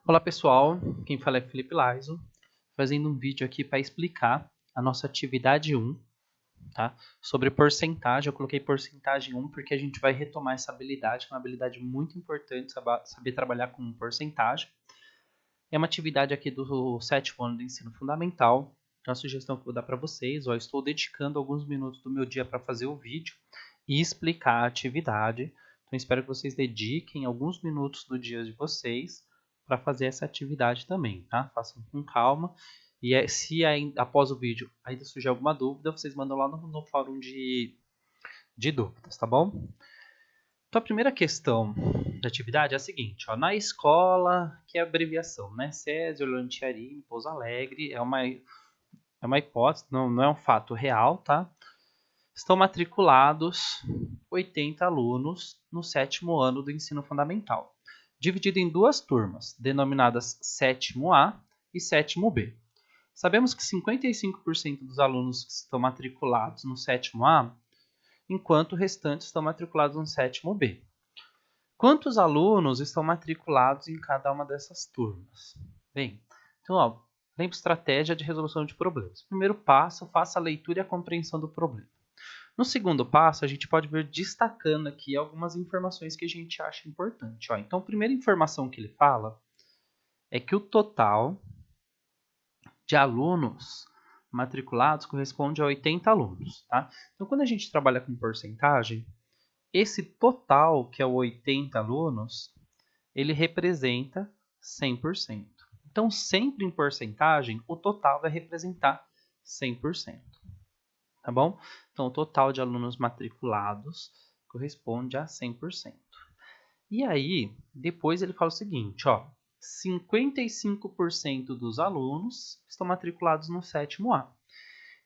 Olá pessoal, quem fala é Felipe Laiso, fazendo um vídeo aqui para explicar a nossa atividade 1, tá? Sobre porcentagem. Eu coloquei porcentagem 1 porque a gente vai retomar essa habilidade, que é uma habilidade muito importante, saber trabalhar com porcentagem. É uma atividade aqui do 7º ano do ensino fundamental. Então a sugestão que eu vou dar para vocês, eu estou dedicando alguns minutos do meu dia para fazer o vídeo e explicar a atividade. Então espero que vocês dediquem alguns minutos do dia de vocês para fazer essa atividade também, tá? Façam com calma. E se após o vídeo ainda surgir alguma dúvida, vocês mandam lá no fórum de dúvidas, tá bom? Então a primeira questão da atividade é a seguinte, ó, na escola, que é a abreviação, né? Césio, Lantiarini, Pouso Alegre, é uma hipótese, não é um fato real, tá? Estão matriculados 80 alunos no 7º ano do ensino fundamental, dividido em duas turmas, denominadas 7º A e 7º B. Sabemos que 55% dos alunos estão matriculados no 7º A, enquanto o restante estão matriculados no 7º B. Quantos alunos estão matriculados em cada uma dessas turmas? Bem, então, ó, lembre estratégia de resolução de problemas. Primeiro passo, faça a leitura e a compreensão do problema. No segundo passo, a gente pode ver destacando aqui algumas informações que a gente acha importante. Ó, então, a primeira informação que ele fala é que o total de alunos matriculados corresponde a 80 alunos. Tá? Então, quando a gente trabalha com porcentagem, esse total, que é o 80 alunos, ele representa 100%. Então, sempre em porcentagem, o total vai representar 100%. Tá bom? Então, o total de alunos matriculados corresponde a 100%. E aí, depois ele fala o seguinte, ó, 55% dos alunos estão matriculados no 7º A.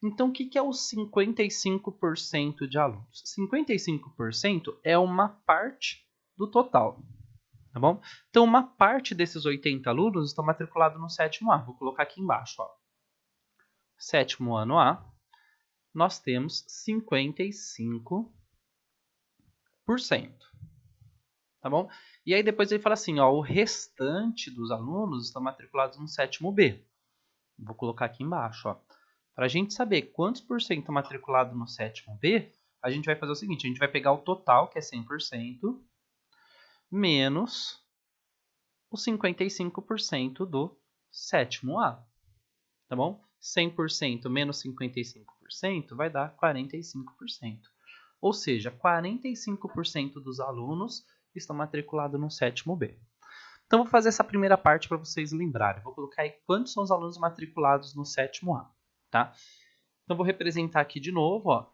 Então, o que é os 55% de alunos? 55% é uma parte do total, tá bom? Então, uma parte desses 80 alunos estão matriculados no 7º A. Vou colocar aqui embaixo, ó. 7º ano A, nós temos 55%, tá bom? E aí depois ele fala assim, ó, o restante dos alunos estão matriculados no 7º B. Vou colocar aqui embaixo, ó. Para a gente saber quantos por cento estão matriculados no 7º B, a gente vai fazer o seguinte, a gente vai pegar o total, que é 100%, menos os 55% do 7º A, tá bom? 100% menos 55% vai dar 45%. Ou seja, 45% dos alunos estão matriculados no 7º B. Então, vou fazer essa primeira parte para vocês lembrarem. Vou colocar aí quantos são os alunos matriculados no 7º A. Tá? Então, vou representar aqui de novo. Ó.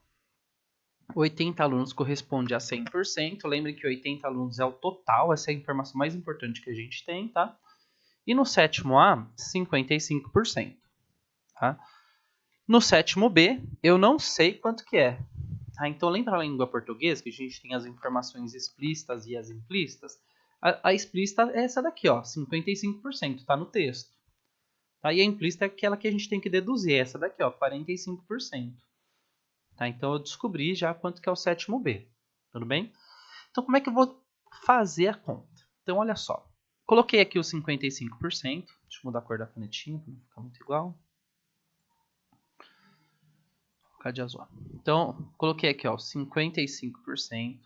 80 alunos corresponde a 100%. Lembrem que 80 alunos é o total. Essa é a informação mais importante que a gente tem. Tá? E no 7º A, 55%. Tá? No 7º B, eu não sei quanto que é. Tá? Então, lembra a língua portuguesa que a gente tem as informações explícitas e as implícitas? A explícita é essa daqui, ó, 55%, está no texto. Tá? E a implícita é aquela que a gente tem que deduzir, essa daqui, ó, 45%. Tá? Então, eu descobri já quanto que é o 7º B. Tudo bem? Então, como é que eu vou fazer a conta? Então, olha só. Coloquei aqui os 55%. Deixa eu mudar a cor da canetinha para não ficar muito igual. De azul. Então, coloquei aqui, ó, 55%,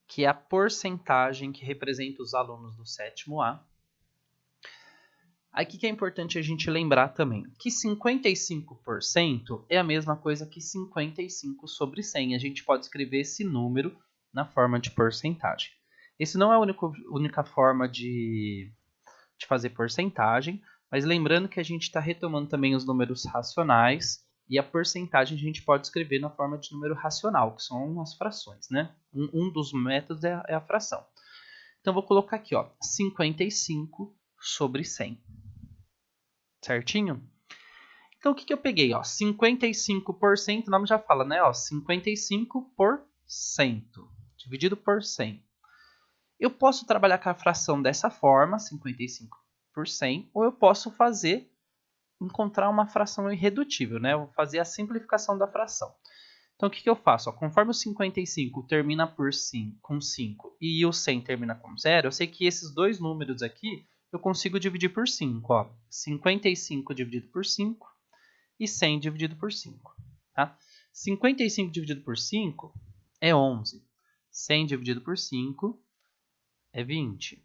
que é a porcentagem que representa os alunos do 7º A. Aí, o que é importante a gente lembrar também? Que 55% é a mesma coisa que 55 sobre 100. A gente pode escrever esse número na forma de porcentagem. Esse não é a única forma de fazer porcentagem, mas lembrando que a gente está retomando também os números racionais, e a porcentagem a gente pode escrever na forma de número racional, que são as frações, né? Um dos métodos é a fração. Então, vou colocar aqui, ó, 55 sobre 100. Certinho? Então, o que eu peguei? Ó, 55%, o nome já fala, né? Ó, 55% dividido por 100. Eu posso trabalhar com a fração dessa forma, 55 por 100, ou eu posso encontrar uma fração irredutível, né? Eu vou fazer a simplificação da fração. Então, o que eu faço? Ó, conforme o 55 termina com 5 e o 100 termina com 0, eu sei que esses dois números aqui eu consigo dividir por 5. Ó. 55 dividido por 5 e 100 dividido por 5. Tá? 55 dividido por 5 é 11. 100 dividido por 5 é 20.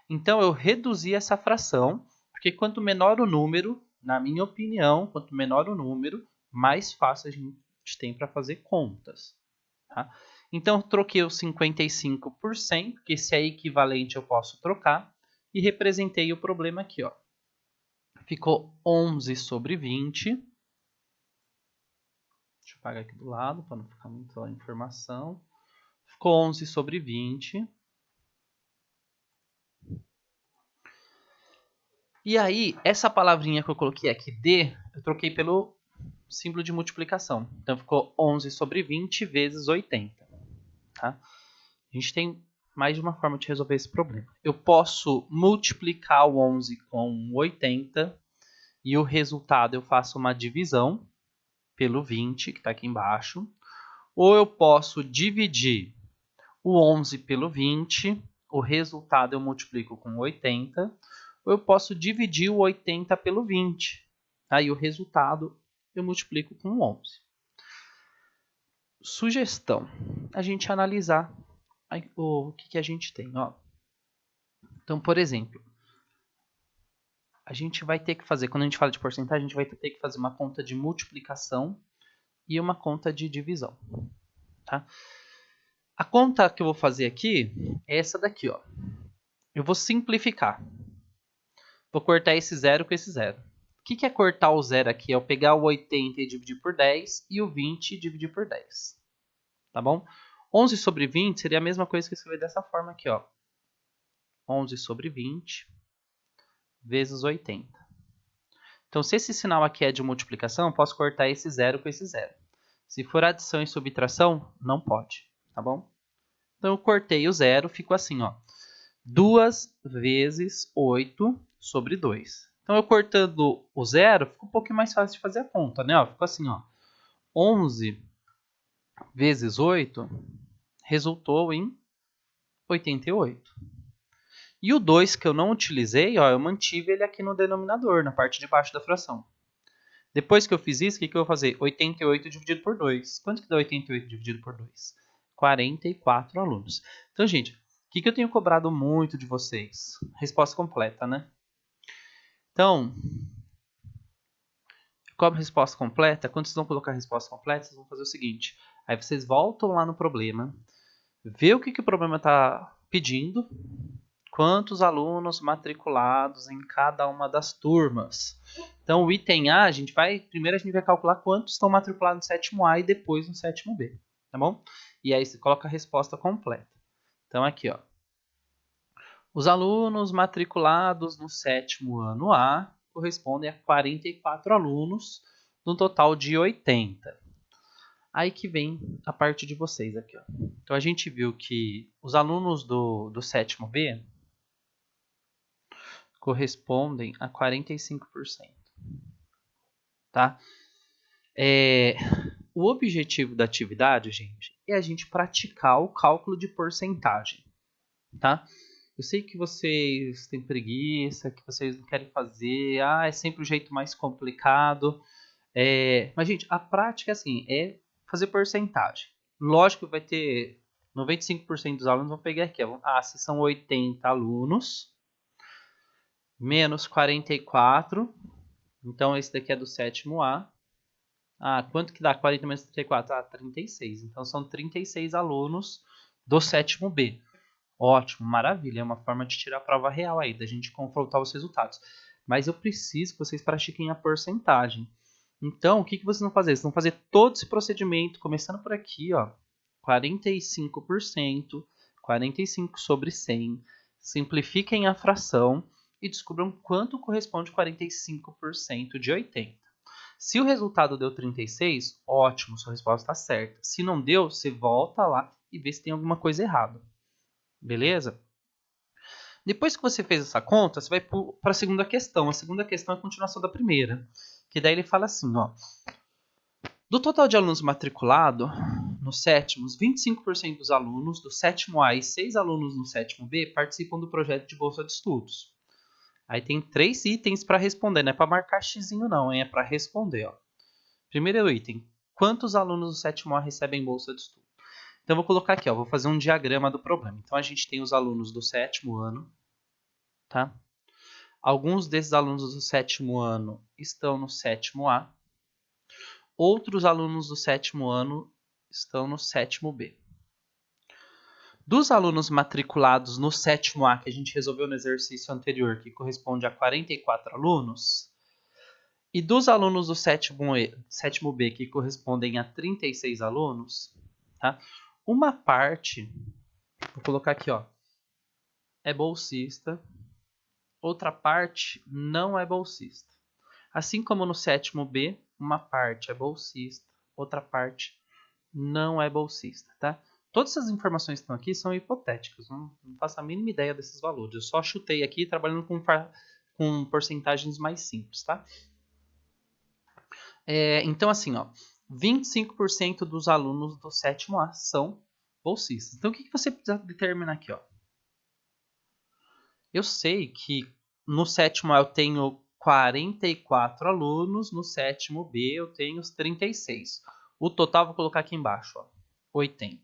Então, eu reduzi essa fração, porque quanto menor o número, na minha opinião, quanto menor o número, mais fácil a gente tem para fazer contas. Tá? Então, eu troquei o 55 por 100, porque se é equivalente eu posso trocar, e representei o problema aqui. Ó. Ficou 11 sobre 20. Deixa eu apagar aqui do lado, para não ficar muita informação. Ficou 11 sobre 20. E aí, essa palavrinha que eu coloquei aqui, D, eu troquei pelo símbolo de multiplicação. Então, ficou 11 sobre 20 vezes 80. Tá? A gente tem mais de uma forma de resolver esse problema. Eu posso multiplicar o 11 com 80 e o resultado eu faço uma divisão pelo 20, que está aqui embaixo. Ou eu posso dividir o 11 pelo 20, o resultado eu multiplico com 80. Ou eu posso dividir o 80 pelo 20, tá? E o resultado eu multiplico com 11. Sugestão, a gente analisar o que a gente tem. Ó. Então, por exemplo, a gente vai ter que fazer, quando a gente fala de porcentagem, a gente vai ter que fazer uma conta de multiplicação e uma conta de divisão. Tá? A conta que eu vou fazer aqui é essa daqui. Ó. Eu vou simplificar. Vou cortar esse zero com esse zero. O que é cortar o zero aqui? É eu pegar o 80 e dividir por 10 e o 20 e dividir por 10. Tá bom? 11 sobre 20 seria a mesma coisa que escrever dessa forma aqui. Ó. 11 sobre 20 vezes 80. Então, se esse sinal aqui é de multiplicação, eu posso cortar esse zero com esse zero. Se for adição e subtração, não pode. Tá bom? Então, eu cortei o zero, ficou assim, ó. 2 vezes 8 sobre 2. Então, eu cortando o zero, ficou um pouquinho mais fácil de fazer a conta, né? Ó, ficou assim, ó. 11 vezes 8 resultou em 88. E o 2 que eu não utilizei, ó, eu mantive ele aqui no denominador, na parte de baixo da fração. Depois que eu fiz isso, o que eu vou fazer? 88 dividido por 2. Quanto que dá 88 dividido por 2? 44 alunos. Então, gente, o que eu tenho cobrado muito de vocês? Resposta completa, né? Então, eu cobro resposta completa. Quando vocês vão colocar a resposta completa, vocês vão fazer o seguinte. Aí vocês voltam lá no problema, vê o que o problema está pedindo, quantos alunos matriculados em cada uma das turmas. Então, o item A, primeiro a gente vai calcular quantos estão matriculados no sétimo A e depois no sétimo B, tá bom? E aí você coloca a resposta completa. Então, aqui, ó. Os alunos matriculados no sétimo ano A correspondem a 44 alunos, no total de 80. Aí que vem a parte de vocês aqui, ó. Então, a gente viu que os alunos do sétimo B correspondem a 45%. Tá? O objetivo da atividade, gente, é a gente praticar o cálculo de porcentagem. Tá? Eu sei que vocês têm preguiça, que vocês não querem fazer, é sempre o jeito mais complicado. Mas, gente, a prática assim, é fazer porcentagem. Lógico que vai ter 95% dos alunos vão pegar aqui. Se são 80 alunos, menos 44. Então, esse daqui é do sétimo A. Quanto que dá 40 menos 34? 36. Então, são 36 alunos do sétimo B. Ótimo, maravilha. É uma forma de tirar a prova real aí, da gente confrontar os resultados. Mas eu preciso que vocês pratiquem a porcentagem. Então, o que vocês vão fazer? Vocês vão fazer todo esse procedimento, começando por aqui, ó. 45%, 45 sobre 100. Simplifiquem a fração e descubram quanto corresponde 45% de 80. Se o resultado deu 36, ótimo, sua resposta está certa. Se não deu, você volta lá e vê se tem alguma coisa errada. Beleza? Depois que você fez essa conta, você vai para a segunda questão. A segunda questão é a continuação da primeira. Que daí ele fala assim, ó. Do total de alunos matriculados, nos sétimos, 25% dos alunos do sétimo A e 6 alunos no sétimo B participam do projeto de bolsa de estudos. Aí tem 3 itens para responder, não é para marcar xizinho não, hein? É para responder. Ó. Primeiro item, quantos alunos do sétimo A recebem bolsa de estudo? Então eu vou colocar aqui, ó, vou fazer um diagrama do problema. Então a gente tem os alunos do sétimo ano, tá? Alguns desses alunos do sétimo ano estão no sétimo A. Outros alunos do sétimo ano estão no sétimo B. Dos alunos matriculados no sétimo A, que a gente resolveu no exercício anterior, que corresponde a 44 alunos, e dos alunos do sétimo B, que correspondem a 36 alunos, tá? Uma parte, vou colocar aqui, ó, é bolsista, outra parte não é bolsista. Assim como no sétimo B, uma parte é bolsista, outra parte não é bolsista, tá? Todas essas informações que estão aqui são hipotéticas, não faço a mínima ideia desses valores. Eu só chutei aqui trabalhando com porcentagens mais simples, tá? Então, assim, ó, 25% dos alunos do sétimo A são bolsistas. Então, o que você precisa determinar aqui, ó? Eu sei que no sétimo A eu tenho 44 alunos, no sétimo B eu tenho os 36. O total vou colocar aqui embaixo, ó, 80.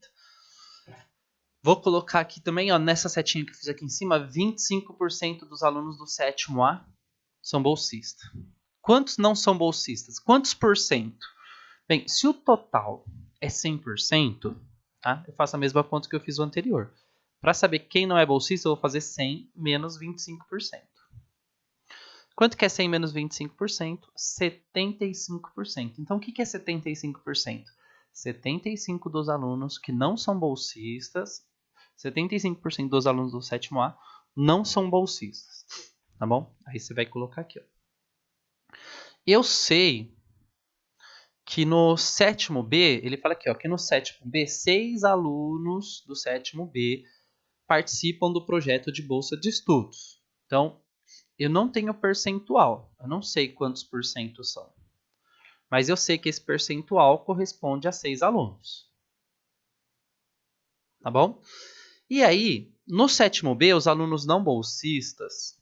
Vou colocar aqui também, ó, nessa setinha que eu fiz aqui em cima, 25% dos alunos do sétimo A são bolsistas. Quantos não são bolsistas? Quantos por cento? Bem, se o total é 100%, tá? Eu faço a mesma conta que eu fiz no anterior. Para saber quem não é bolsista, eu vou fazer 100 menos 25%. Quanto que é 100 menos 25%? 75%. Então, o que é 75%? 75% dos alunos que não são bolsistas, 75% dos alunos do sétimo A não são bolsistas. Tá bom? Aí você vai colocar aqui, ó. Eu sei que no sétimo B, ele fala aqui, ó, que no sétimo B, 6 alunos do sétimo B participam do projeto de bolsa de estudos. Então, eu não tenho percentual, eu não sei quantos por cento são. Mas eu sei que esse percentual corresponde a 6 alunos. Tá bom? E aí, no sétimo B, os alunos não bolsistas,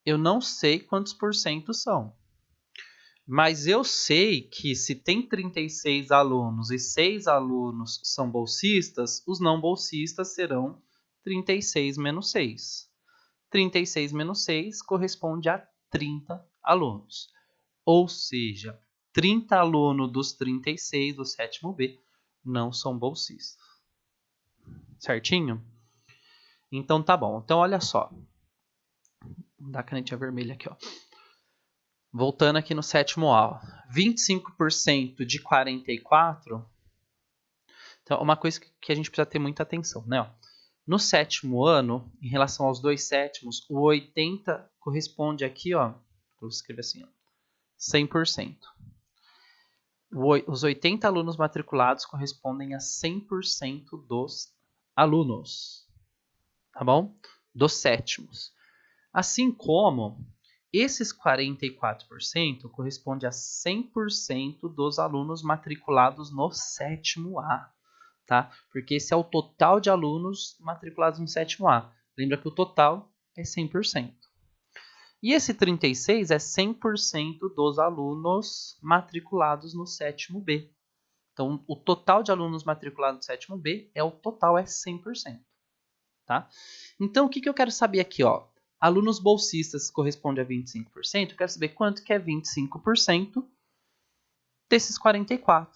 eu não sei quantos por cento são. Mas eu sei que se tem 36 alunos e 6 alunos são bolsistas, os não bolsistas serão 36 menos 6. 36 menos 6 corresponde a 30 alunos. Ou seja, 30 alunos dos 36 do sétimo B não são bolsistas. Certinho? Então tá bom. Então olha só. Vou dar a canetinha vermelha aqui, ó. Voltando aqui no sétimo A, 25% de 44. Então, uma coisa que a gente precisa ter muita atenção, né? Ó, no sétimo ano, em relação aos dois sétimos, o 80 corresponde aqui, ó, vou escrever assim, ó, 100%. Os 80 alunos matriculados correspondem a 100% dos alunos, tá bom? Dos sétimos. Assim como esses 44% corresponde a 100% dos alunos matriculados no sétimo A, tá? Porque esse é o total de alunos matriculados no sétimo A. Lembra que o total é 100%. E esse 36 é 100% dos alunos matriculados no sétimo B. Então, o total de alunos matriculados no sétimo B é o total, é 100%. Tá? Então, o que eu quero saber aqui? Ó? Alunos bolsistas corresponde a 25%. Eu quero saber quanto que é 25% desses 44%.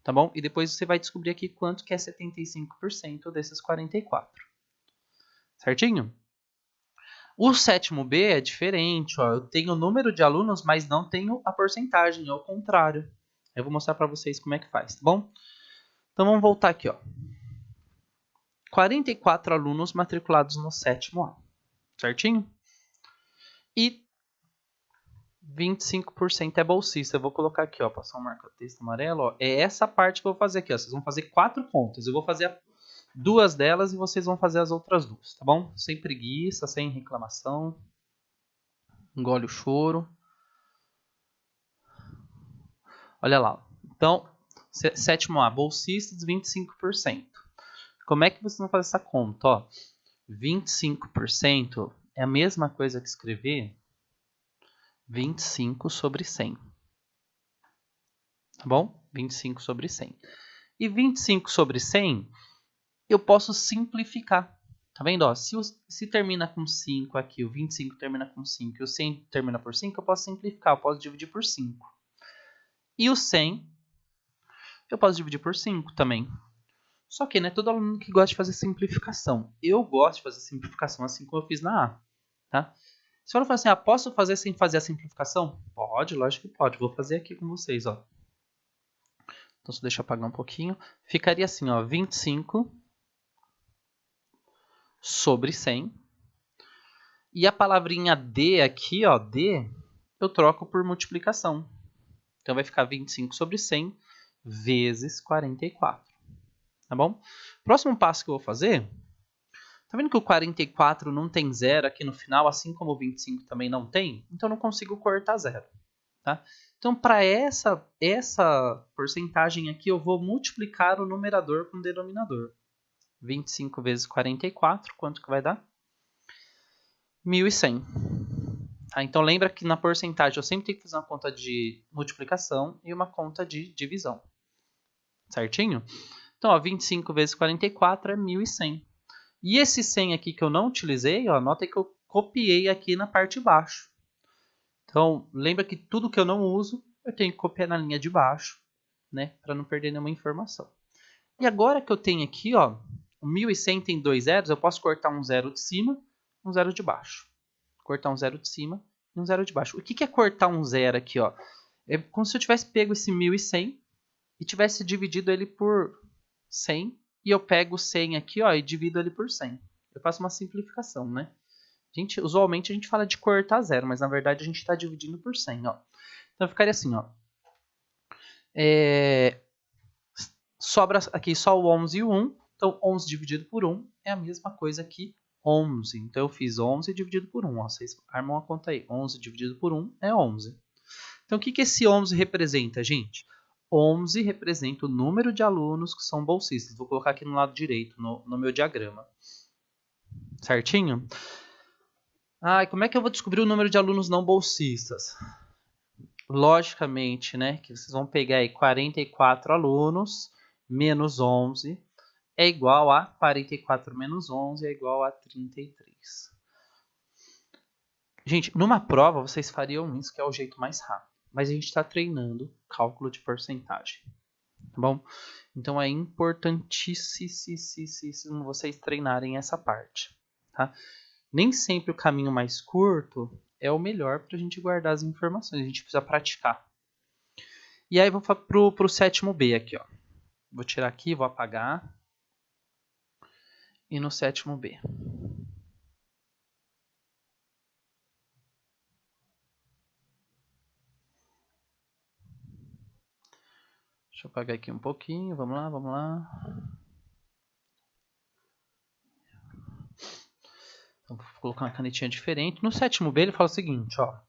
Tá bom? E depois você vai descobrir aqui quanto que é 75% desses 44%. Certinho? O sétimo B é diferente. Ó. Eu tenho o número de alunos, mas não tenho a porcentagem. É o contrário. Eu vou mostrar para vocês como é que faz, tá bom? Então vamos voltar aqui, ó. 44 alunos matriculados no sétimo A, certinho? E 25% é bolsista. Eu vou colocar aqui, ó, passar um marca-texto amarelo, ó. É essa parte que eu vou fazer aqui, ó. Vocês vão fazer 4 contas. Eu vou fazer 2 delas e vocês vão fazer as outras 2, tá bom? Sem preguiça, sem reclamação. Engole o choro. Olha lá, ó. Então, sétimo A, bolsistas, 25%. Como é que vocês vão fazer essa conta? Ó, 25% é a mesma coisa que escrever 25 sobre 100. Tá bom? 25 sobre 100. E 25 sobre 100, eu posso simplificar. Tá vendo? Ó, se termina com 5 aqui, o 25 termina com 5 e o 100 termina por 5, eu posso simplificar, eu posso dividir por 5. E o 100, eu posso dividir por 5 também. Só que não é todo aluno que gosta de fazer simplificação. Eu gosto de fazer simplificação assim como eu fiz na A. Tá? Se eu falar assim, posso fazer sem fazer a simplificação? Pode, lógico que pode. Vou fazer aqui com vocês. Ó. Então, deixa eu apagar um pouquinho. Ficaria assim, ó, 25 sobre 100. E a palavrinha D aqui, ó, D, eu troco por multiplicação. Então, vai ficar 25 sobre 100 vezes 44. Tá bom? Próximo passo que eu vou fazer... Tá vendo que o 44 não tem zero aqui no final, assim como o 25 também não tem? Então, eu não consigo cortar zero. Tá? Então, para essa porcentagem aqui, eu vou multiplicar o numerador com o denominador. 25 vezes 44, quanto que vai dar? 1.100. Tá? Então, lembra que na porcentagem eu sempre tenho que fazer uma conta de multiplicação e uma conta de divisão. Certinho? Então, ó, 25 vezes 44 é 1.100. E esse 100 aqui que eu não utilizei, ó, nota que eu copiei aqui na parte de baixo. Então, lembra que tudo que eu não uso, eu tenho que copiar na linha de baixo, né, para não perder nenhuma informação. E agora que eu tenho aqui, ó, o 1.100 tem 2 zeros, eu posso cortar um zero de cima, um zero de baixo. Cortar um zero de cima e um zero de baixo. O que é cortar um zero aqui, ó? É como se eu tivesse pego esse 1.100 e tivesse dividido ele por 100, e eu pego o 100 aqui, ó, e divido ele por 100. Eu faço uma simplificação, né? Usualmente a gente fala de cortar zero, mas na verdade a gente está dividindo por 100, ó. Então ficaria assim, ó. Sobra aqui só o 11 e o 1. Então 11 dividido por 1 é a mesma coisa que 11. Então eu fiz 11 dividido por 1. Ó. Vocês armam a conta aí. 11 dividido por 1 é 11. Então o que esse 11 representa, gente? 11 representa o número de alunos que são bolsistas. Vou colocar aqui no lado direito, no meu diagrama. Certinho? E como é que eu vou descobrir o número de alunos não bolsistas? Logicamente, né, que vocês vão pegar aí 44 alunos menos 11 é igual a 44 menos 11 é igual a 33. Gente, numa prova vocês fariam isso, que é o jeito mais rápido. Mas a gente está treinando cálculo de porcentagem. Tá bom? Então é importantíssimo vocês treinarem essa parte. Tá? Nem sempre o caminho mais curto é o melhor para a gente guardar as informações. A gente precisa praticar. E aí vou para o sétimo B aqui. Ó. Vou tirar aqui, vou apagar. E no sétimo B. Deixa eu apagar aqui um pouquinho. Vamos lá, vamos lá. Então, vou colocar uma canetinha diferente. No sétimo B ele fala o seguinte, ó.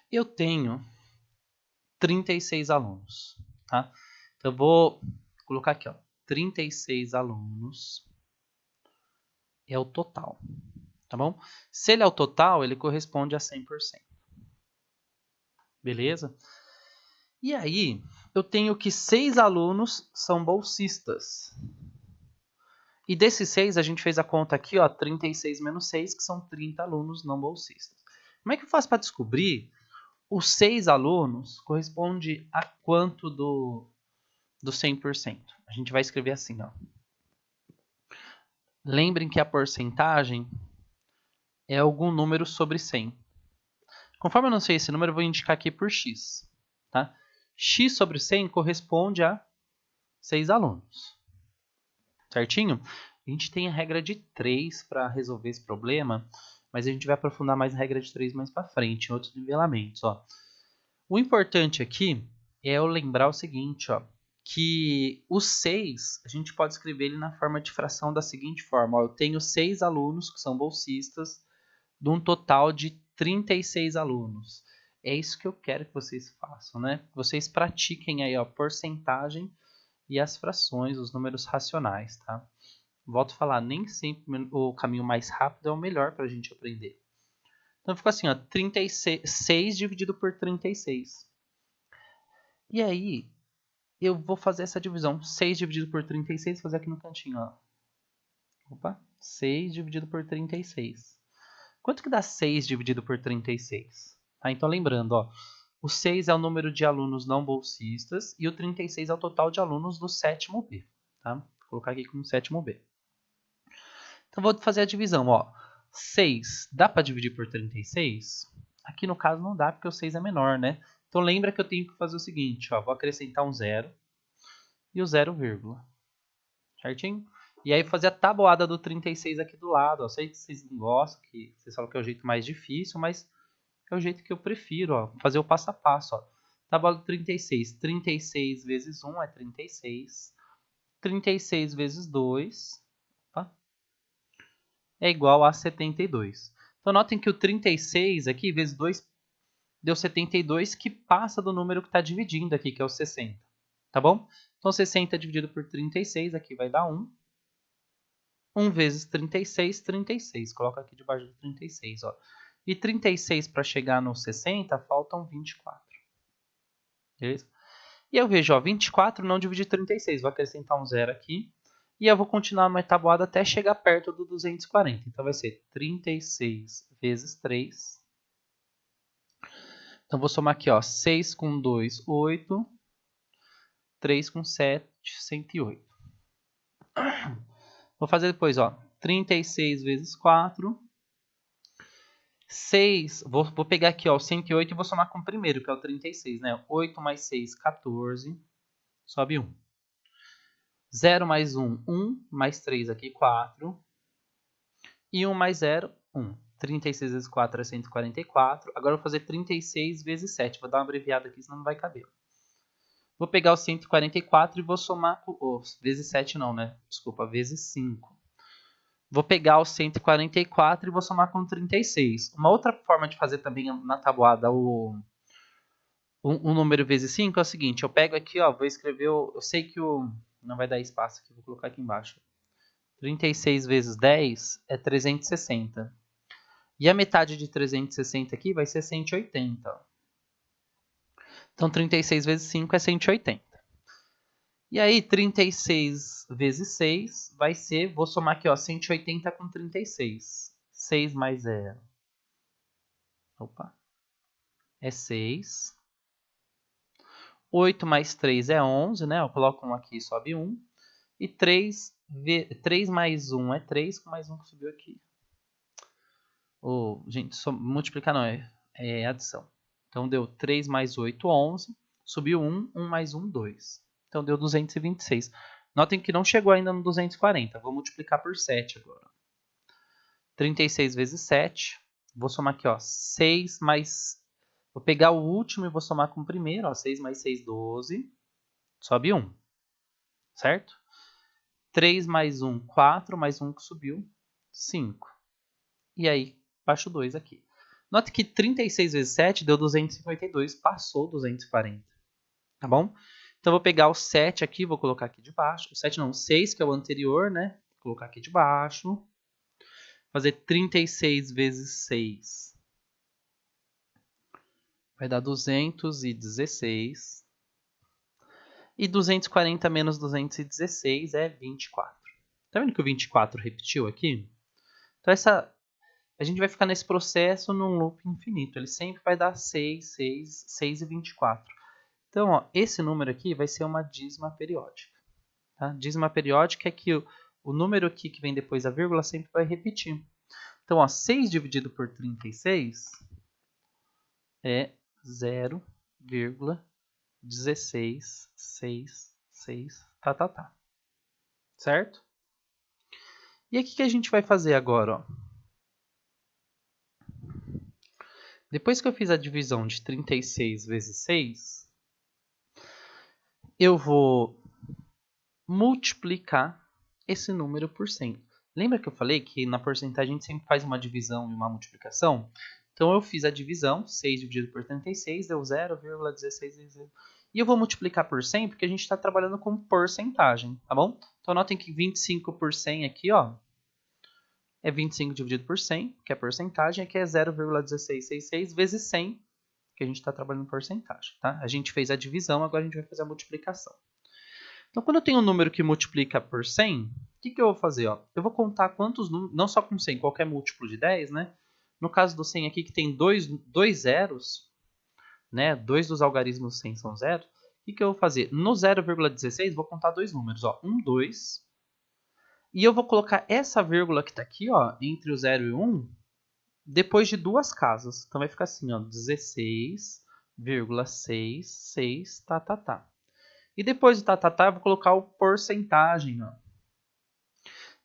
Eu tenho 36 alunos, tá? Então eu vou colocar aqui, ó. 36 alunos é o total, tá bom? Se ele é o total, ele corresponde a 100%. Beleza? E aí, eu tenho que 6 alunos são bolsistas. E desses 6, a gente fez a conta aqui, ó, 36 menos 6, que são 30 alunos não bolsistas. Como é que eu faço para descobrir os 6 alunos corresponde a quanto do 100%? A gente vai escrever assim, ó. Lembrem que a porcentagem é algum número sobre 100. Conforme eu não sei esse número, eu vou indicar aqui por x. Tá? X sobre 100 corresponde a 6 alunos. Certinho? A gente tem a regra de 3 para resolver esse problema, mas a gente vai aprofundar mais a regra de 3 mais para frente, em outros nivelamentos. Ó. O importante aqui é eu lembrar o seguinte, ó, que o 6, a gente pode escrever ele na forma de fração da seguinte forma. Ó, eu tenho 6 alunos que são bolsistas, de um total de 36 alunos. É isso que eu quero que vocês façam, né? Vocês pratiquem aí, ó, porcentagem e as frações, os números racionais, tá? Volto a falar, nem sempre o caminho mais rápido é o melhor para a gente aprender. Então ficou assim, ó, 36 dividido por 36. E aí, eu vou fazer essa divisão. 6 dividido por 36, fazer aqui no cantinho, ó. Opa, 6 dividido por 36. Quanto que dá 6 dividido por 36? Ah, então lembrando, ó, o 6 é o número de alunos não bolsistas e o 36 é o total de alunos do sétimo B, tá? Vou colocar aqui como sétimo B. Então vou fazer a divisão, ó. 6 dá para dividir por 36? Aqui no caso não dá porque o 6 é menor, né? Então lembra que eu tenho que fazer o seguinte, ó, vou acrescentar um zero e o 0, certinho? E aí fazer a tabuada do 36 aqui do lado. Eu sei que vocês não gostam, que vocês falam que é o jeito mais difícil, mas é o jeito que eu prefiro, ó. Fazer o passo a passo, ó. Tabuada do 36. 36 vezes 1 é 36. 36 vezes 2 opa, é igual a 72. Então notem que o 36 aqui vezes 2 deu 72, que passa do número que está dividindo aqui, que é o 60. Tá bom? Então 60 dividido por 36 aqui vai dar 1. 1 vezes 36, 36. Coloca aqui debaixo do 36, ó. E 36 para chegar no 60, faltam 24. Beleza? E eu vejo, ó, 24 não divide 36. Vou acrescentar um zero aqui. E eu vou continuar na tabuada até chegar perto do 240. Então vai ser 36 vezes 3. Então vou somar aqui, ó, 6 com 2, 8. 3 com 7, 108. Vou fazer depois, ó, 36 vezes 4. 6, vou pegar aqui, ó, o 108 e vou somar com o primeiro, que é o 36, né? 8 mais 6, 14. Sobe 1. 0 mais 1, 1. Mais 3 aqui, 4. E 1 mais 0, 1. 36 vezes 4 é 144. Agora eu vou fazer 36 vezes 7. Vou dar uma abreviada aqui, senão não vai caber. Vou pegar o 144 e vou somar com... Oh, vezes 7 não, né? Desculpa, vezes 5. Vou pegar o 144 e vou somar com 36. Uma outra forma de fazer também na tabuada o número vezes 5 é o seguinte. Eu pego aqui, ó, vou escrever... Eu sei que não vai dar espaço aqui, vou colocar aqui embaixo. 36 vezes 10 é 360. E a metade de 360 aqui vai ser 180. Então 36 vezes 5 é 180. E aí 36 vezes 6 vai ser... Vou somar aqui, ó, 180 com 36. 6 mais 0. Opa. É 6. 8 mais 3 é 11, né? Eu coloco 1 aqui e sobe 1. E 3 mais 1 é 3, com mais 1 que subiu aqui. Gente, multiplicar não, é adição. Então deu 3 mais 8, 11. Subiu 1, 1 mais 1, 2. Então deu 226. Notem que não chegou ainda no 240. Vou multiplicar por 7 agora. 36 vezes 7. Vou somar aqui, ó, 6 mais... Vou pegar o último e vou somar com o primeiro, ó, 6 mais 6, 12. Sobe 1, certo? 3 mais 1, 4, mais 1 que subiu, 5. E aí, baixo 2 aqui. Note que 36 vezes 7 deu 252, passou 240. Tá bom? Então, vou pegar o 7 aqui, vou colocar aqui debaixo. O 7 não, o 6, que é o anterior, né? Vou colocar aqui debaixo. Fazer 36 vezes 6. Vai dar 216. E 240 menos 216 é 24. Tá vendo que o 24 repetiu aqui? Então, a gente vai ficar nesse processo num loop infinito. Ele sempre vai dar 6, 6, 6 e 24. Então, ó, esse número aqui vai ser uma dízima periódica. Tá? Dízima periódica é que o número aqui que vem depois da vírgula sempre vai repetir. Então, ó, 6 dividido por 36 é 0,1666, tá. Certo? E aqui que a gente vai fazer agora, ó. Depois que eu fiz a divisão de 36 vezes 6, eu vou multiplicar esse número por 100. Lembra que eu falei que na porcentagem a gente sempre faz uma divisão e uma multiplicação? Então, eu fiz a divisão, 6 dividido por 36, deu 0,16. E eu vou multiplicar por 100, porque a gente está trabalhando com porcentagem, tá bom? Então, notem que 25 por 100 aqui, ó, é 25 dividido por 100, que é porcentagem, aqui é 0,1666 vezes 100, que a gente está trabalhando porcentagem, tá? A gente fez a divisão, agora a gente vai fazer a multiplicação. Então, quando eu tenho um número que multiplica por 100, o que eu vou fazer? Ó? Eu vou contar quantos números, não só com 100, qualquer múltiplo de 10, né? No caso do 100 aqui, que tem dois zeros, né? 2 dos algarismos 100 são zeros. O que eu vou fazer? No 0,16, vou contar dois números, ó, 1, 2. E eu vou colocar essa vírgula que está aqui, ó, entre o 0 e o 1, depois de duas casas. Então vai ficar assim, ó, 16,66, tá. E depois do tá, eu vou colocar o porcentagem, ó.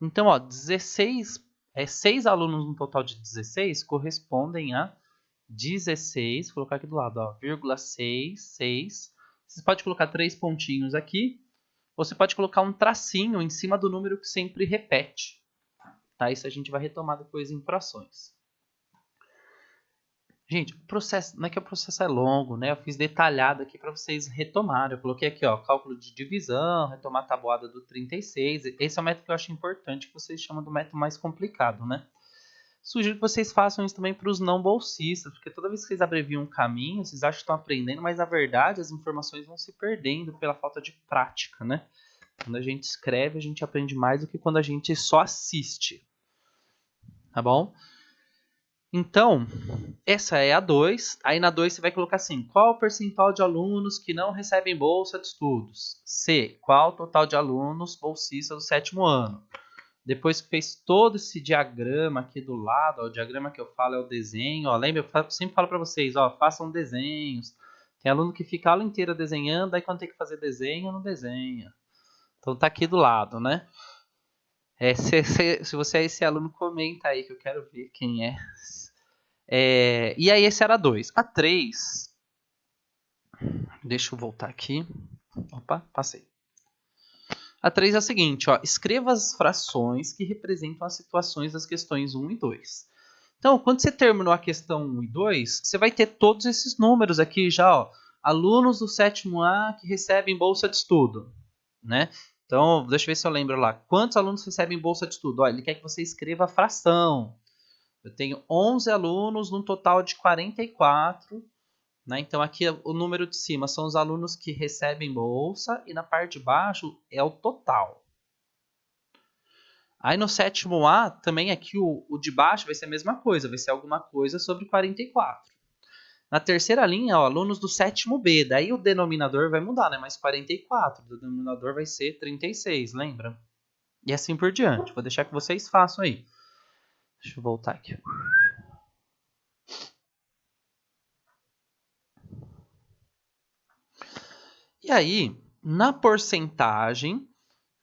Então, ó, 16, 6 alunos no total de 16 correspondem a 16, vou colocar aqui do lado, ó, 0,66. Você pode colocar 3 pontinhos aqui, ou você pode colocar um tracinho em cima do número que sempre repete. Tá? Isso a gente vai retomar depois em frações. Gente, o processo, não é que o processo é longo, né? Eu fiz detalhado aqui para vocês retomarem. Eu coloquei aqui, ó, cálculo de divisão, retomar a tabuada do 36. Esse é o método que eu acho importante, que vocês chamam do método mais complicado, né? Sugiro que vocês façam isso também para os não bolsistas, porque toda vez que vocês abreviam um caminho, vocês acham que estão aprendendo, mas na verdade as informações vão se perdendo pela falta de prática, né? Quando a gente escreve, a gente aprende mais do que quando a gente só assiste. Tá bom? Então, essa é a 2. Aí na 2 você vai colocar assim, qual o percentual de alunos que não recebem bolsa de estudos? C, qual o total de alunos bolsistas do 7º ano? Depois que fez todo esse diagrama aqui do lado, ó, o diagrama que eu falo é o desenho. Ó, lembra, eu sempre falo para vocês, ó, façam desenhos. Tem aluno que fica a aula inteira desenhando, aí quando tem que fazer desenho, não desenha. Então tá aqui do lado, né? Se você é esse aluno, comenta aí que eu quero ver quem é. E aí esse era a 2. A 3, deixa eu voltar aqui. Opa, passei. A 3 é a seguinte, ó, escreva as frações que representam as situações das questões 1 e 2. Então, quando você terminou a questão 1 e 2, você vai ter todos esses números aqui já, ó, alunos do 7º A que recebem bolsa de estudo, né? Então, deixa eu ver se eu lembro lá. Quantos alunos recebem bolsa de estudo? Ó, ele quer que você escreva a fração. Eu tenho 11 alunos num total de 44, né? Então, aqui o número de cima são os alunos que recebem bolsa e na parte de baixo é o total. Aí no 7º A, também aqui o de baixo vai ser a mesma coisa, vai ser alguma coisa sobre 44. Na terceira linha, ó, alunos do 7º B, daí o denominador vai mudar, né? Mas 44, o denominador vai ser 36, lembra? E assim por diante. Vou deixar que vocês façam aí. Deixa eu voltar aqui. E aí, na porcentagem,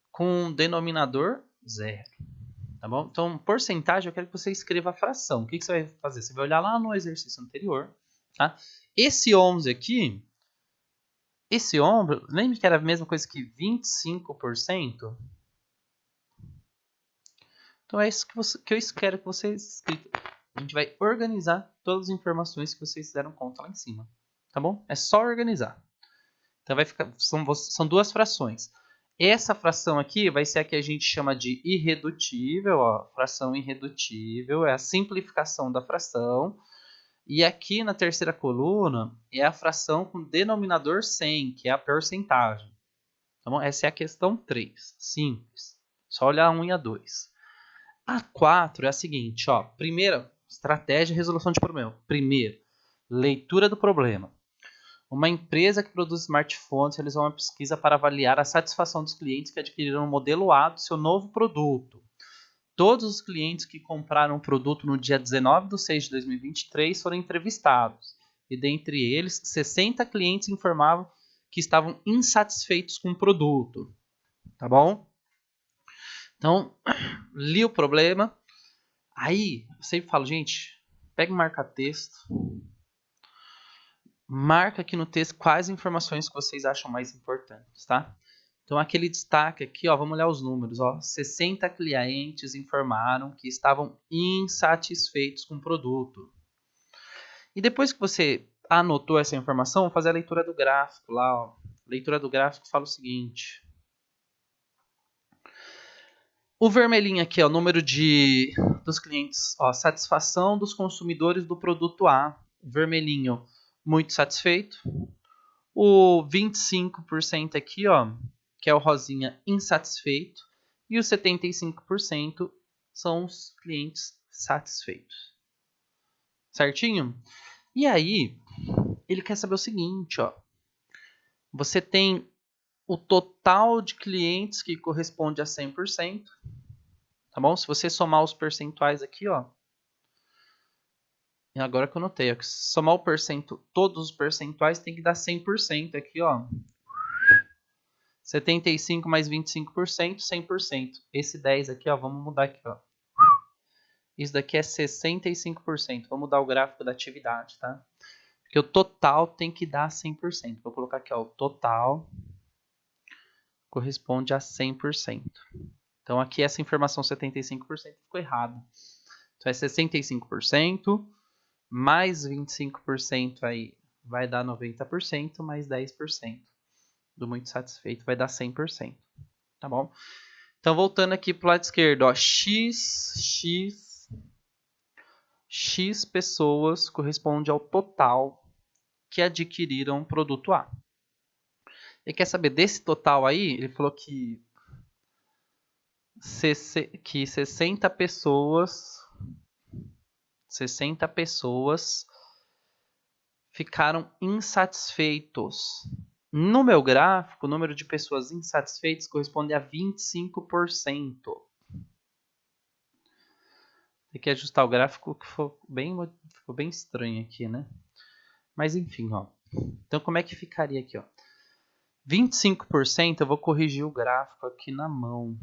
com denominador zero. Tá bom? Então, porcentagem, eu quero que você escreva a fração. O que você vai fazer? Você vai olhar lá no exercício anterior. Tá? Esse 11 aqui, esse 11, lembra que era a mesma coisa que 25%? Então, é isso que eu quero que vocês escrevam. A gente vai organizar todas as informações que vocês deram conta lá em cima. Tá bom? É só organizar. Então, vai ficar, são duas frações. Essa fração aqui vai ser a que a gente chama de irredutível. Ó, fração irredutível é a simplificação da fração. E aqui na terceira coluna é a fração com denominador 100, que é a porcentagem. Tá bom? Essa é a questão 3. Simples. Só olhar a 1 e a 2. A 4 é a seguinte, ó. Primeira, estratégia e resolução de problema. Primeiro, leitura do problema. Uma empresa que produz smartphones realizou uma pesquisa para avaliar a satisfação dos clientes que adquiriram o modelo A do seu novo produto. Todos os clientes que compraram o produto no dia 19/6/2023 foram entrevistados. E dentre eles, 60 clientes informavam que estavam insatisfeitos com o produto. Tá bom? Então, li o problema. Aí, eu sempre falo, gente, pega um marca-texto. Marca aqui no texto quais informações que vocês acham mais importantes, tá? Então, aquele destaque aqui, ó, vamos olhar os números. Ó, 60 clientes informaram que estavam insatisfeitos com o produto. E depois que você anotou essa informação, vou fazer a leitura do gráfico lá. Ó. A leitura do gráfico fala o seguinte. O vermelhinho aqui é o número dos clientes, ó, satisfação dos consumidores do produto A. O vermelhinho, muito satisfeito. O 25% aqui, ó, que é o rosinha, insatisfeito. E os 75% são os clientes satisfeitos. Certinho? E aí, ele quer saber o seguinte, ó. Você tem o total de clientes que corresponde a 100%. Tá bom? Se você somar os percentuais aqui, ó. E agora que eu notei, ó, que se somar todos os percentuais tem que dar 100% aqui, ó. 75 mais 25%, 100%. Esse 10 aqui, ó, vamos mudar aqui, ó. Isso daqui é 65%. Vamos mudar o gráfico da atividade, tá? Porque o total tem que dar 100%. Vou colocar aqui, ó, o total corresponde a 100%. Então, aqui essa informação 75% ficou errada. Então, é 65%, mais 25% aí vai dar 90%, mais 10% do muito satisfeito vai dar 100%. Tá bom? Então, voltando aqui para o lado esquerdo, ó, X pessoas corresponde ao total que adquiriram o produto A. Ele quer saber desse total aí, ele falou que 60 pessoas ficaram insatisfeitos. No meu gráfico, o número de pessoas insatisfeitas corresponde a 25%. Tem que ajustar o gráfico, que ficou bem estranho aqui, né? Mas enfim, ó. Então, como é que ficaria aqui, ó? 25%, eu vou corrigir o gráfico aqui na mão.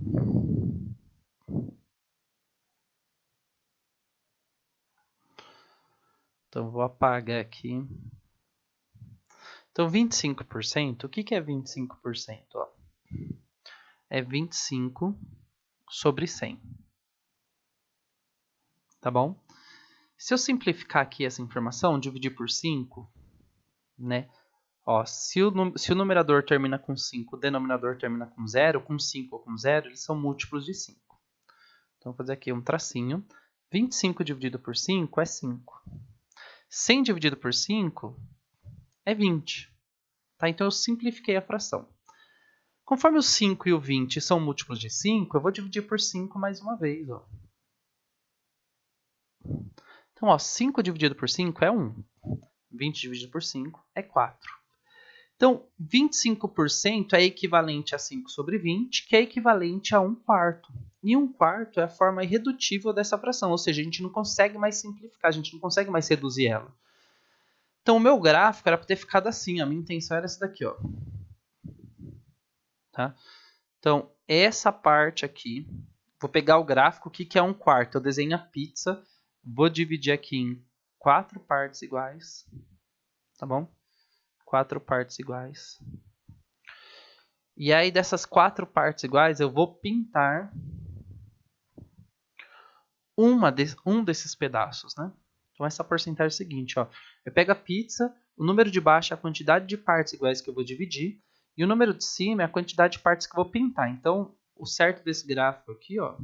Então, vou apagar aqui. Então, 25%, o que é 25%? Ó? É 25 sobre 100. Tá bom? Se eu simplificar aqui essa informação, dividir por 5, né? Ó, se o numerador termina com 5, o denominador termina com 0, com 5 ou com 0, eles são múltiplos de 5. Então, vou fazer aqui um tracinho. 25 dividido por 5 é 5. 100 dividido por 5 é 20. Tá? Então, eu simplifiquei a fração. Conforme o 5 e o 20 são múltiplos de 5, eu vou dividir por 5 mais uma vez. Ó. Então, ó, 5 dividido por 5 é 1. 20 dividido por 5 é 4. Então, 25% é equivalente a 5 sobre 20, que é equivalente a 1 quarto. E 1 quarto é a forma irredutível dessa fração, ou seja, a gente não consegue mais simplificar, a gente não consegue mais reduzir ela. Então, o meu gráfico era para ter ficado assim, a minha intenção era essa daqui, ó. Tá? Então, essa parte aqui, vou pegar o gráfico, o que é 1 quarto? Eu desenho a pizza, vou dividir aqui em 4 partes iguais, tá bom? 4 partes iguais. E aí, dessas 4 partes iguais, eu vou pintar um desses pedaços, né? Então, essa porcentagem é a seguinte, ó. Eu pego a pizza, o número de baixo é a quantidade de partes iguais que eu vou dividir, e o número de cima é a quantidade de partes que eu vou pintar. Então, o certo desse gráfico aqui, ó,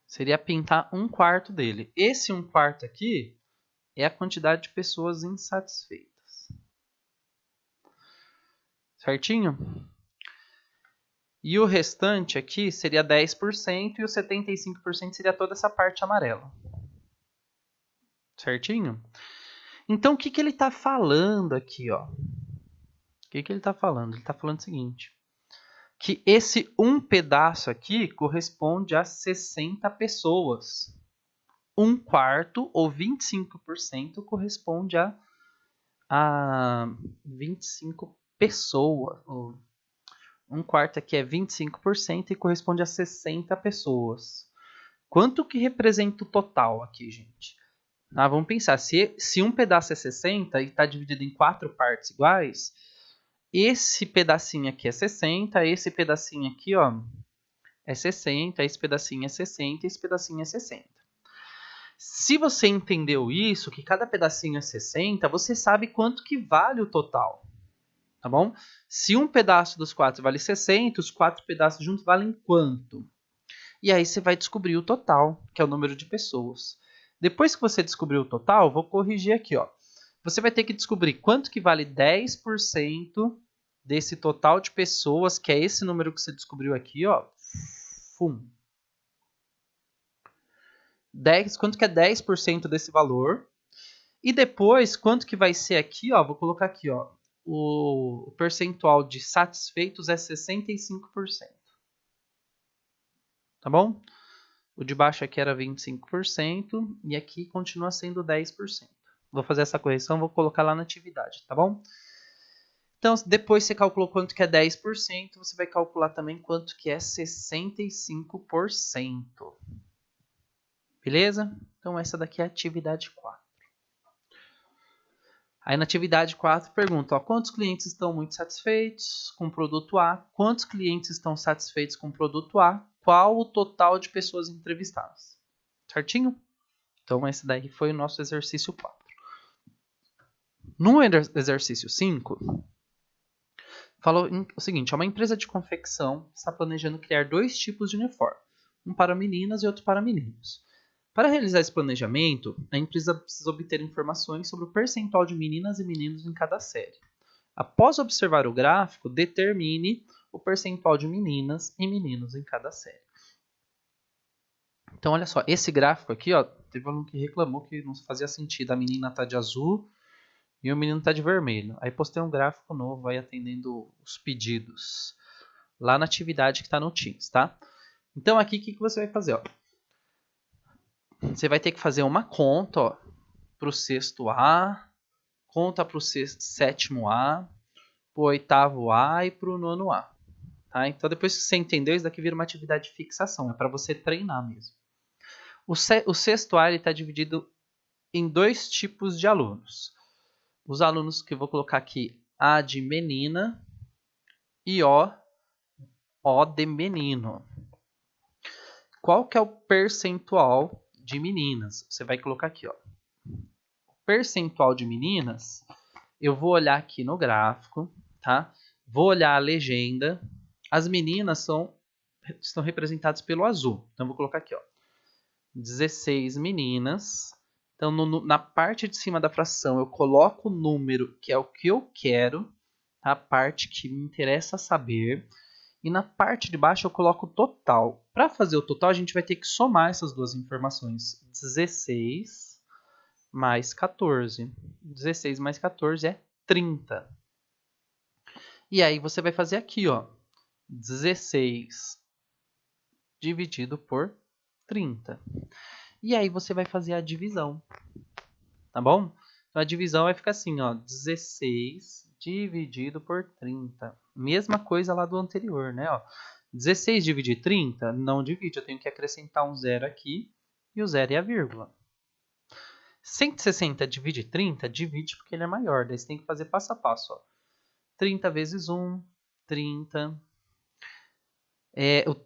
seria pintar 1 quarto dele. Esse 1 quarto aqui é a quantidade de pessoas insatisfeitas. Certinho? E o restante aqui seria 10% e o 75% seria toda essa parte amarela. Certinho? Então, o que ele está falando aqui? Ó? O que ele está falando? Ele está falando o seguinte, que esse um pedaço aqui corresponde a 60 pessoas. 1 quarto, ou 25%, corresponde a 25 pessoas. 1 quarto aqui é 25% e corresponde a 60 pessoas. Quanto que representa o total aqui, gente? Vamos pensar, se um pedaço é 60 e está dividido em 4 partes iguais, esse pedacinho aqui é 60, esse pedacinho aqui, ó, é 60, esse pedacinho é 60, esse pedacinho é 60. Se você entendeu isso, que cada pedacinho é 60, você sabe quanto que vale o total. Tá bom? Se um pedaço dos 4 vale 60, os 4 pedaços juntos valem quanto? E aí você vai descobrir o total, que é o número de pessoas. Depois que você descobrir o total, vou corrigir aqui, ó. Você vai ter que descobrir quanto que vale 10% desse total de pessoas, que é esse número que você descobriu aqui, ó. Fum. 10, quanto que é 10% desse valor? E depois, quanto que vai ser aqui, ó? Vou colocar aqui, ó. O percentual de satisfeitos é 65%. Tá bom? O de baixo aqui era 25% e aqui continua sendo 10%. Vou fazer essa correção, vou colocar lá na atividade, tá bom? Então, depois você calculou quanto que é 10%, você vai calcular também quanto que é 65%. Beleza? Então, essa daqui é a atividade 4. Aí na atividade 4 pergunta, ó, quantos clientes estão muito satisfeitos com o produto A? Quantos clientes estão satisfeitos com o produto A? Qual o total de pessoas entrevistadas? Certinho? Então esse daí foi o nosso exercício 4. No exercício 5, falou o seguinte, uma empresa de confecção está planejando criar 2 tipos de uniforme, um para meninas e outro para meninos. Para realizar esse planejamento, a empresa precisa obter informações sobre o percentual de meninas e meninos em cada série. Após observar o gráfico, determine o percentual de meninas e meninos em cada série. Então, olha só, esse gráfico aqui, ó, teve um aluno que reclamou que não fazia sentido. A menina tá de azul e o menino tá de vermelho. Aí postei um gráfico novo aí atendendo os pedidos lá na atividade que está no Teams, tá? Então, aqui, o que você vai fazer, ó? Você vai ter que fazer uma conta, ó, para o 6º A, conta para o 7º A, para o 8º A e para o 9º A. Tá? Então, depois que você entendeu, isso daqui vira uma atividade de fixação. É para você treinar mesmo. O 6º A está dividido em 2 tipos de alunos. Os alunos que eu vou colocar aqui, A de menina e O de menino. Qual que é o percentual de meninas? Você vai colocar aqui, ó. O percentual de meninas, eu vou olhar aqui no gráfico, tá? Vou olhar a legenda. As meninas estão representadas pelo azul. Então, eu vou colocar aqui, ó. 16 meninas. Então, na parte de cima da fração, eu coloco o número, que é o que eu quero, a parte que me interessa saber. E na parte de baixo, eu coloco o total. Para fazer o total, a gente vai ter que somar essas duas informações. 16 mais 14. 16 mais 14 é 30. E aí, você vai fazer aqui, ó. 16 dividido por 30. E aí você vai fazer a divisão, tá bom? Então a divisão vai ficar assim, ó, 16 dividido por 30. Mesma coisa lá do anterior, né? Ó. 16 dividir 30? Não divide, eu tenho que acrescentar um zero aqui e o zero é a vírgula. 160 divide 30? Divide porque ele é maior, daí você tem que fazer passo a passo. Ó. 30 vezes 1, 30...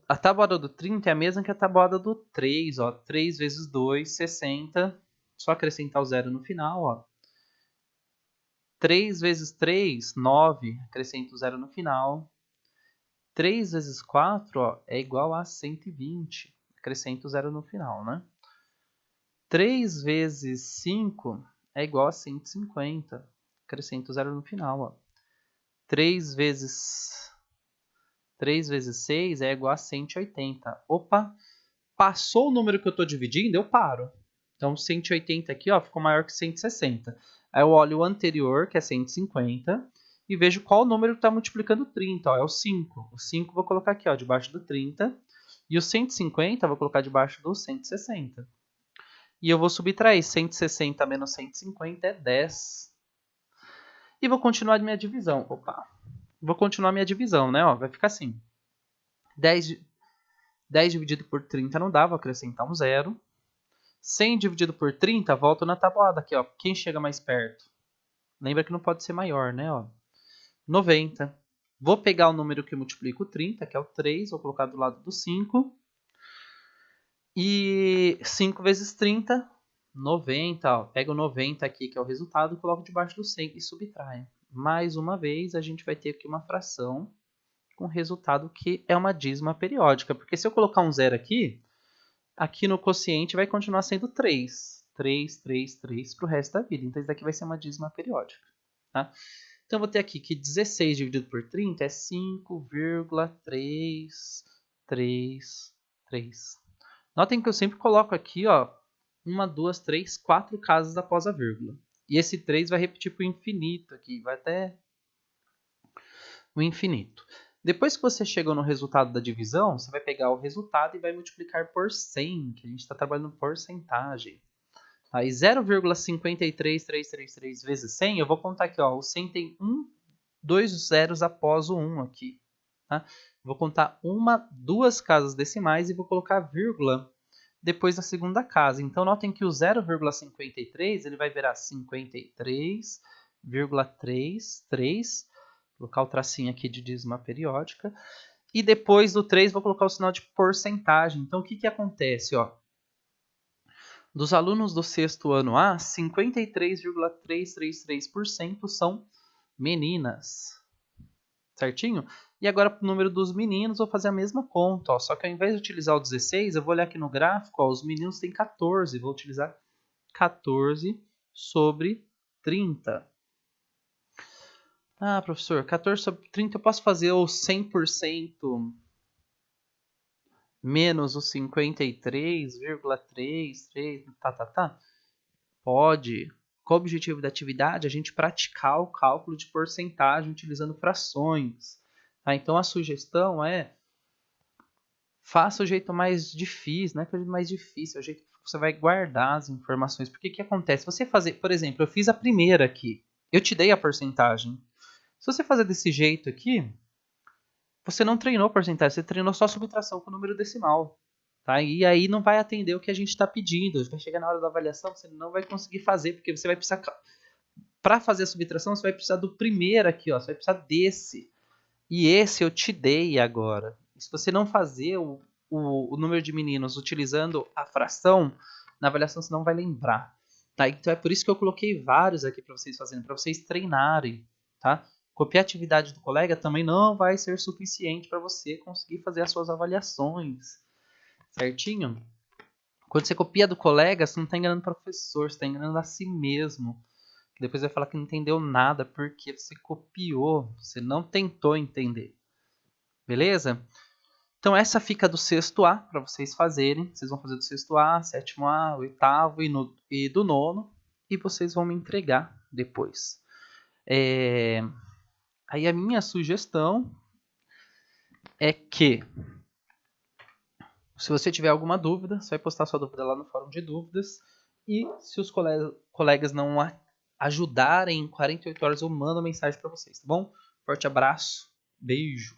a tabuada do 30 é a mesma que a tabuada do 3, ó. 3 vezes 2, 60. Só acrescentar o zero no final, ó. 3 vezes 3, 9. Acrescenta o zero no final. 3 vezes 4, ó, é igual a 120. Acrescenta o zero no final, né? 3 vezes 5 é igual a 150. Acrescenta o zero no final, ó. 3 vezes 6 é igual a 180. Opa! Passou o número que eu estou dividindo, eu paro. Então, 180 aqui, ó, ficou maior que 160. Aí eu olho o anterior, que é 150, e vejo qual número está multiplicando 30. Ó, é o 5. O 5 eu vou colocar aqui, ó, debaixo do 30. E o 150 eu vou colocar debaixo do 160. E eu vou subtrair 160 menos 150 é 10. E vou continuar minha divisão. Opa! Vou continuar minha divisão, né? Ó, vai ficar assim. 10 dividido por 30 não dá, vou acrescentar um zero. 100 dividido por 30, volto na tabuada aqui, ó. Quem chega mais perto? Lembra que não pode ser maior, né? Ó. 90. Vou pegar o número que multiplica o 30, que é o 3, vou colocar do lado do 5. E 5 vezes 30 90, ó, pega o 90 aqui, que é o resultado, coloco debaixo do 100 e subtrai. Mais uma vez, a gente vai ter aqui uma fração com resultado que é uma dízima periódica. Porque se eu colocar um zero aqui, aqui no quociente vai continuar sendo 3. 3, 3, 3 para o resto da vida. Então, isso daqui vai ser uma dízima periódica. Tá? Então, eu vou ter aqui que 16 dividido por 30 é 5,333. Notem que eu sempre coloco aqui, ó, 1, 2, 3, 4 casas após a vírgula. E esse 3 vai repetir para o infinito aqui, vai até o infinito. Depois que você chegou no resultado da divisão, você vai pegar o resultado e vai multiplicar por 100, que a gente está trabalhando porcentagem. Aí 0,53333 vezes 100, eu vou contar aqui, ó, o 100 tem 2 zeros após o 1 aqui. Tá? Vou contar 2 casas decimais e vou colocar vírgula depois da segunda casa. Então, notem que o 0,53 ele vai virar 53,33. Vou colocar o tracinho aqui de dízima periódica. E depois do 3, vou colocar o sinal de porcentagem. Então, o que, que acontece? Ó? Dos alunos do sexto ano A, 53,333% são meninas. Certinho? E agora, para o número dos meninos, vou fazer a mesma conta. Ó. Só que ao invés de utilizar o 16, eu vou olhar aqui no gráfico, ó, os meninos têm 14. Vou utilizar 14 sobre 30. Ah, professor, 14 sobre 30 eu posso fazer o 100% menos o 53,33, tá. Pode. Com o objetivo da atividade, a gente praticar o cálculo de porcentagem utilizando frações. Tá? Então, a sugestão é faça o jeito mais difícil, não é que é o jeito mais difícil, é o jeito que você vai guardar as informações. Porque o que acontece? Você fazer, por exemplo, eu fiz a primeira aqui, eu te dei a porcentagem. Se você fazer desse jeito aqui, você não treinou porcentagem, você treinou só subtração com número decimal. Tá? E aí não vai atender o que a gente está pedindo. Vai chegar na hora da avaliação, você não vai conseguir fazer, porque você vai precisar. Para fazer a subtração, você vai precisar do primeiro aqui, ó. Você vai precisar desse. E esse eu te dei agora. Se você não fazer o número de meninos utilizando a fração, na avaliação você não vai lembrar. Tá? Então é por isso que eu coloquei vários aqui para vocês fazerem, para vocês treinarem. Tá? Copiar a atividade do colega também não vai ser suficiente para você conseguir fazer as suas avaliações. Certinho? Quando você copia do colega, você não está enganando o professor, você está enganando a si mesmo. Depois vai falar que não entendeu nada porque você copiou, você não tentou entender. Beleza? Então essa fica do sexto A para vocês fazerem. Vocês vão fazer do sexto A, sétimo A, oitavo e do nono. E vocês vão me entregar depois. Aí a minha sugestão é que, se você tiver alguma dúvida, você vai postar sua dúvida lá no fórum de dúvidas. E se os colegas não ajudarem em 48 horas, eu mando mensagem para vocês, tá bom? Forte abraço, beijo.